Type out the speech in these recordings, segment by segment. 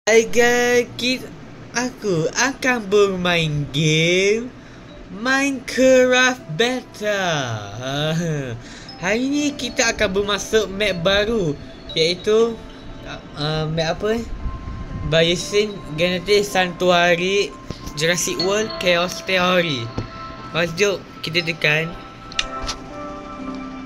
Hai guys, aku akan bermain game Minecraft Beta. Hari ni kita akan bermasuk map baru, iaitu map apa? Biosyn Genetic Sanctuary Jurassic World Chaos Theory. Jom kita tekan.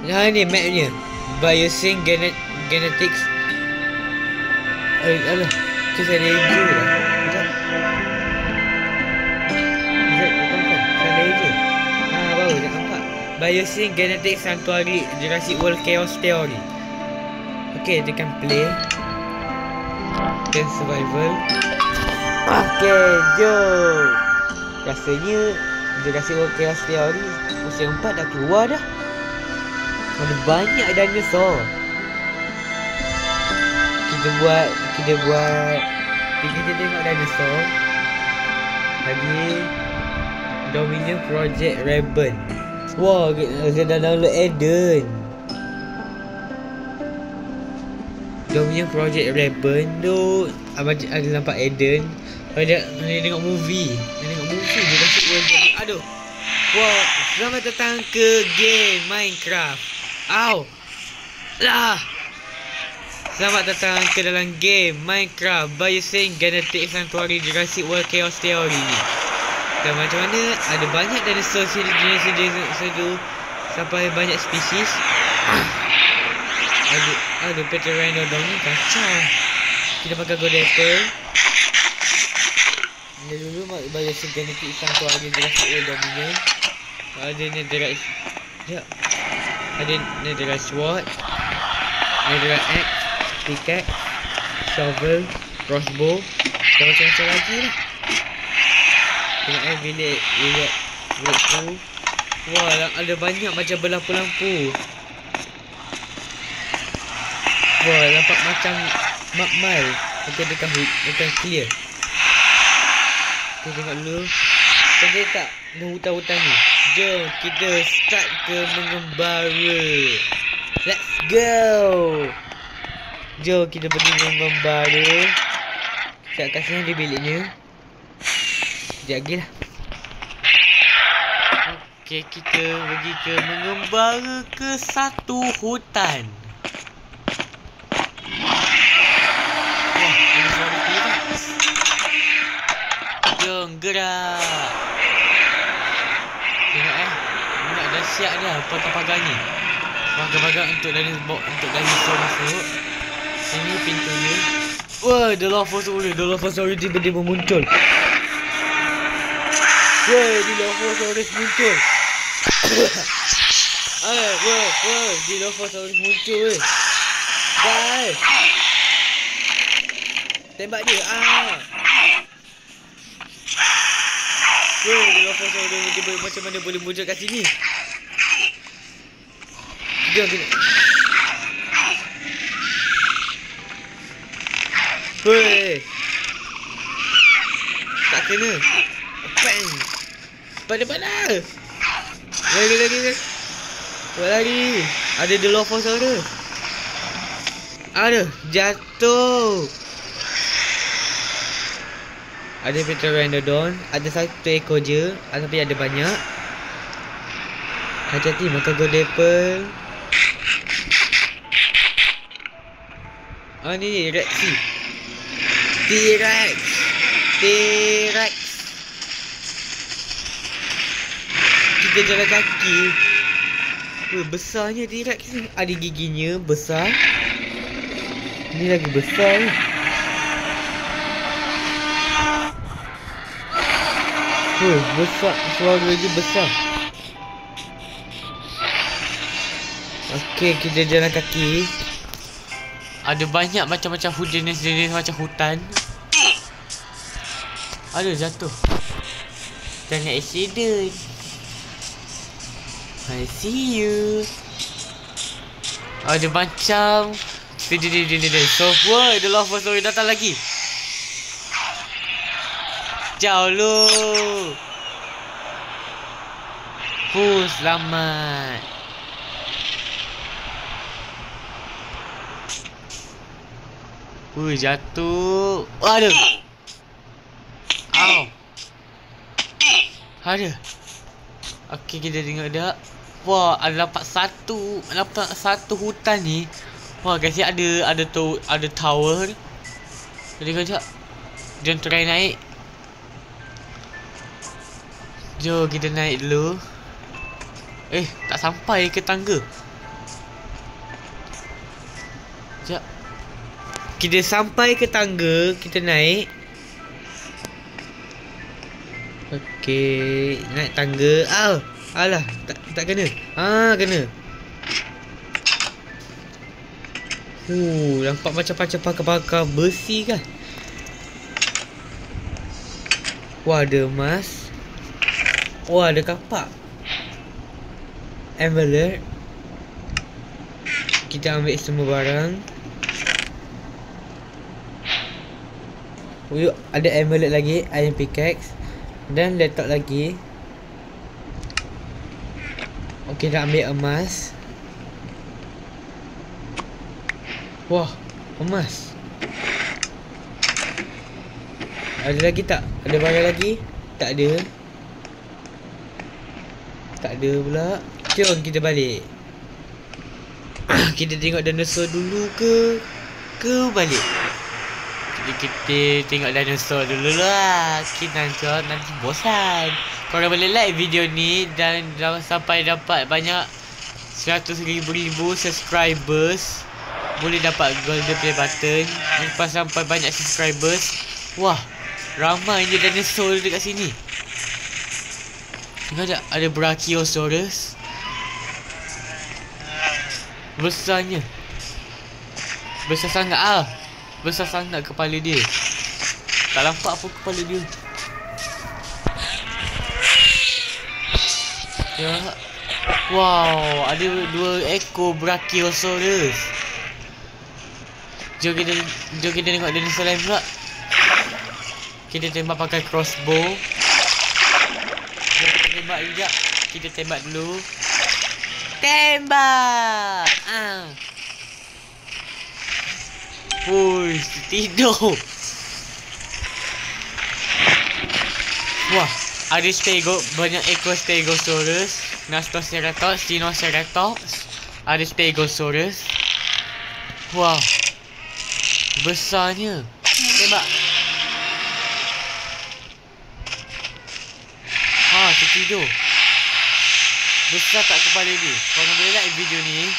Ni mapnya, Biosyn Genetics. Alah, tu saya hijau lah. Baru dah nampak Biosyn Genetic Sanctuary Jurassic World Chaos Theory. Ok, tekan play. Tekan survival. Ok, jom. Rasanya Jurassic World Chaos Theory musim 4 dah keluar dah. Ada banyak dinosaur. Kita buat kita tengok dinosaur. Lagi Dominion Project Raven. Wah, saya dah download Eden. Dominion Project Raven tu ada nampak Eden. Ada tengok movie. Jurassic World. Aduh. Wah, selamat datang ke game Minecraft. Au. Lah. Selamat datang ke dalam game Minecraft Biosyn Genetic Sanctuary Jurassic World Chaos Theory. Dan macam mana ada banyak dinosaur jenis sampai banyak spesies. Ada Pteranodon ni kacau. Kita pakai gold apple. Ini dulu Biosyn Genetic Sanctuary Jurassic World Dominion. Ada netherite. Ya. Ada netherite sword, netherite axe, pickaxe, shovel, crossbow, dan macam-macam lagi lah. Tengok bilik breakthrough. Wah, ada banyak macam berlampu-lampu. Wah, nampak macam magmal. Okay, dekat clear. Okay, tengok dulu. Sampai tak hutan-hutan ni. Jom kita start ke mengembara. Let's go. Jom kita pergi mengembara. Kat kasih di biliknya. Sekejap lagi lah. Okay, kita pergi ke mengembara ke satu hutan. Wah, ada suara T-Rex. Jom gerak. Tengok dah siap dah pagar-pagar ni. Pagar-pagar untuk dinosaur masuk. Ini pintunya. Wah, The Dilophosaurus tiba-tiba muncul. Wah, Dilophosaurus muncul. Wah, Dilophosaurus muncul. Bye. Tembak dia. Dilophosaurus tiba macam mana boleh muncul kat sini? Jom. Weh. Tak kena. Bang. Pada. Lagi. Buat lagi. Ada Dilophosaurus. Ada. Jatuh. Ada Pteranodon. Ada satu ekor je. Tapi ada banyak. Hati-hati makan gold apple. Ni Rex. T-Rex. Kita jalan kaki. Besarnya T-Rex ni. Ada giginya besar. Ni lagi besar ni. Besar. Suara je besar. Okey, kita jalan kaki. Ada banyak macam-macam jenis macam hutan. Aduh, jatuh. Jangan accident. I see you. Ada macam so, wah, The Dilophosaurus datang lagi. Jauh lu. Selamat. Jatuh. Aduh. Au. Ada. Okey, kita tengok dah. Wah, ada nampak satu hutan ni. Wah, guys, ada tower. Tengok jap. Jom try naik. Jom kita naik dulu. Tak sampai ke tangga. Jap. Kita sampai ke tangga, kita naik. Okey, naik tangga. Alah, tak kena. Kena. Nampak macam pakar besi kan? Wah, ada emas. Wah, ada kapak. Envelope. Kita ambil semua barang. Ada envelope lagi, iron pickaxe. Dan letak lagi. Okey, dah ambil emas. Wah, emas. Ada lagi tak? Ada barang lagi? Tak ada. Tak ada pula. Jom kita balik. Kita tengok dinosaur dulu ke balik? Kita tengok dinosaur dulu lah. Nanti bosan. Korang boleh like video ni dan sampai dapat banyak 100,000 subscribers, boleh dapat golden play button. Lepas sampai banyak subscribers, wah, ramai je dinosaur dekat sini. Tengok tak, ada Brachiosaurus. Besarnya. Besar sangat Besar sangat kepala dia. Tak nampak apa kepala dia. Ya. Wow, ada 2 ekor Brachiosaurus. Jom kita tengok dinosaur lain pula. Kita tembak pakai crossbow. Jom kita tembak sekejap. Kita tembak dulu. Tembak. Tidur. Wah, ada banyak ekor Stegosaurus, Nastoceratops, Sinoceratops. Ada Stegosaurus. Wah, besarnya. Tembak. Tertidur. Besar tak kepala dia. Korang boleh like video ni.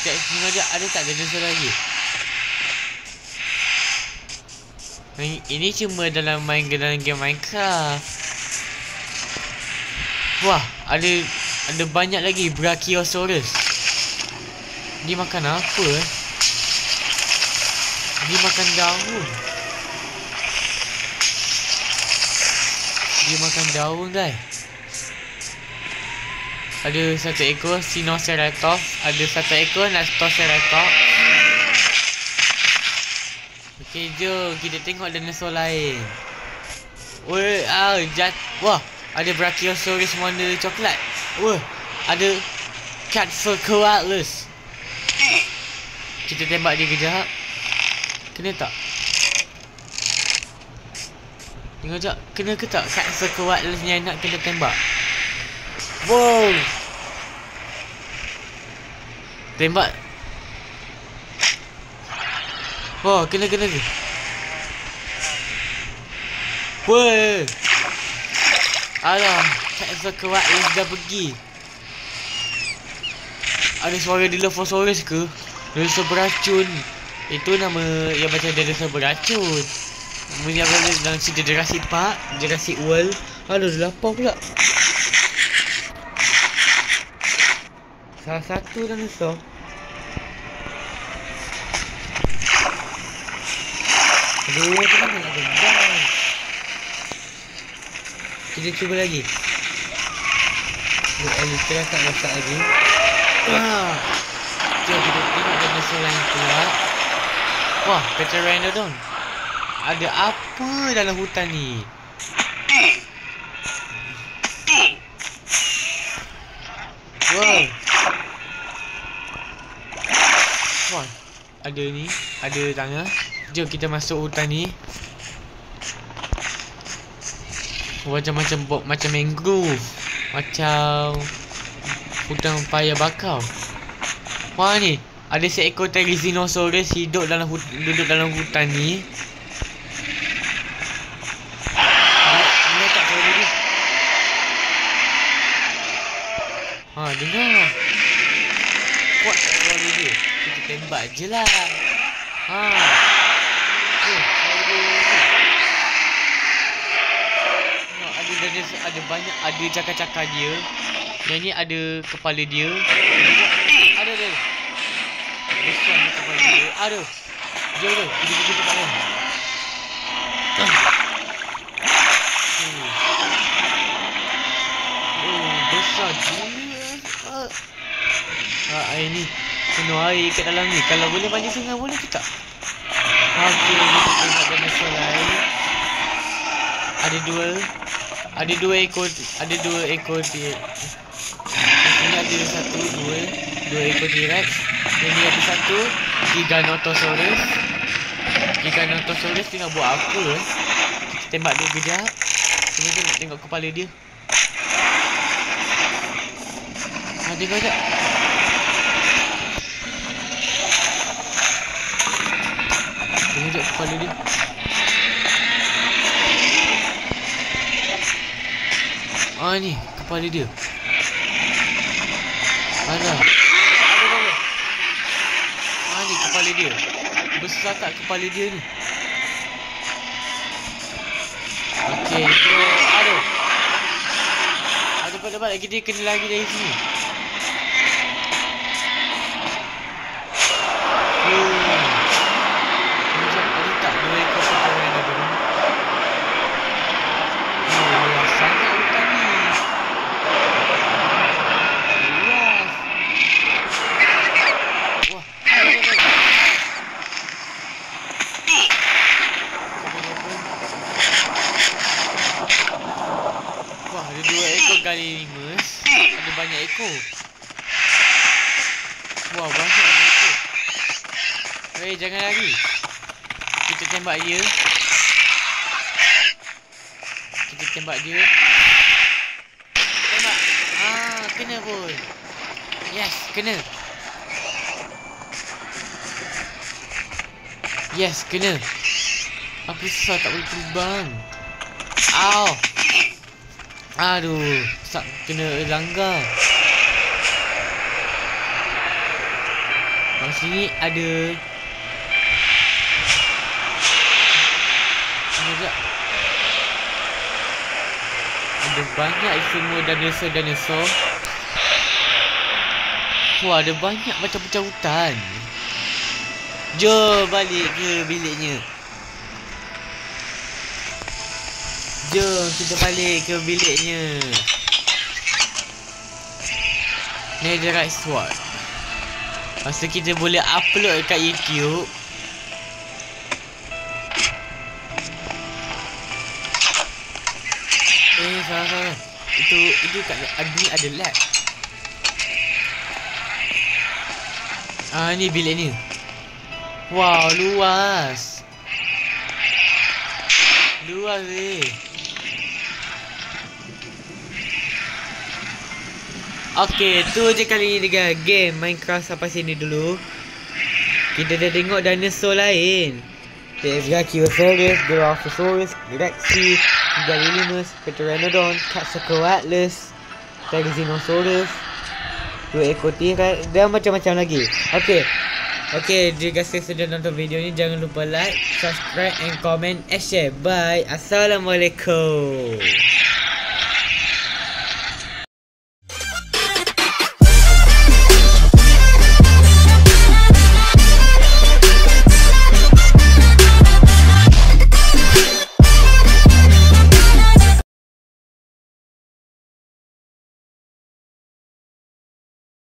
Tengok je, ada tak dinosaur lagi? Ini cuma dalam game Minecraft. Wah, ada banyak lagi Brachiosaurus. Dia makan apa? Dia makan daun. Guys. Ada 1 ekor Sinoceratops, ada 1 ekor Nastoceratops. Okey, jom kita tengok dinosaur lain. Wah, ada Brachiosaurus warna coklat. Wah, ada Quetzalcoatlus. Kita tembak dia kejap. Kena tak? Tengok jap, kena ke tak Quetzalcoatlus ni nak kena tembak? Wow. Tembak. Wah, kena ke? Wah. Alah, Quetzalcoatlus dah pergi. Ada suara Dilophosaurus ke? Dinosaur beracun. Itu nama yang macam dinosaur beracun. Yang ada dalam cerita Jurassic Park, Jurassic World. Aduh, dah lapar pula. Salah satu dinosaur. Aduh, tu mana nak bendang. Kita cuba lagi. Elytra tak masak lagi. Jom kita tengok dinosaur lain pula. Wah, Pteranodon. Ada apa dalam hutan ni? Wow. Wah, ada ada ni, ada tanah. Jom kita masuk hutan ni. Macam mangrove, macam hutan paya bakau. Wah ni, ada seekor Therizinosaurus duduk dalam hutan ni. Dia tak tahu dia. Dengar. Kuat tak suara dia. Kita tembak je lah. Ada banyak, ada cakar-cakar dia. Yang ni ada kepala dia. Ada. Besar ni kepala dia. Aduh. Jom. Kita tempat lain. Besar gila. Air ni penuh air kat dalam ni. Kalau boleh mandi sungai boleh ke tak? Okey, kita tengok dinosaur lain. Ada dua ekor dia. Ini ada dua ekor T-Rex. Ini ada satu Giganotosaurus. Giganotosaurus tengah buat apa? Kita tembak dia kejap. Kita nak tengok kepala dia. Tengok sekejap. Tengok sekejap kepala dia. Ni kepala dia. Mana? Ni kepala dia. Besar tak kepala dia ni? Okey, so aduh. Dapat lagi, dia kena lagi dari sini. Ada tak dua ekor sekarang yang ada ni? Sangat hutan ni. Ada dua ekor Gallimimus. Ada banyak ekor. Banyak ekor. Jangan lari. Kita tembak dia. Tembak. Kena pun. Yes, kena. Yes, kena. Apa susah tak boleh terbang. Aduh, tak kena langgar. Sini ada. Ada banyak semua dinosaur. Ada banyak macam-macam hutan. Jom balik ke biliknya. Jom kita balik ke biliknya. Netherite sword. Masa kita boleh upload kat YouTube. Salah. Itu kat admin ada lab. Ni bilik ni. Wow, luas. Luas ni. Okey, tu je kali ni dengan game Minecraft sampai sini dulu. Kita dah tengok dinosaur lain. Brachiosaurus, Dilophosaurus, Rexy, Gallimimus, Pteranodon, Quetzalcoatlus, Therizinosaurus, dua ekor T-Rex dan macam-macam lagi. Okey, jika saya sudah nonton video ni, jangan lupa like, subscribe and comment and share. Bye. Assalamualaikum.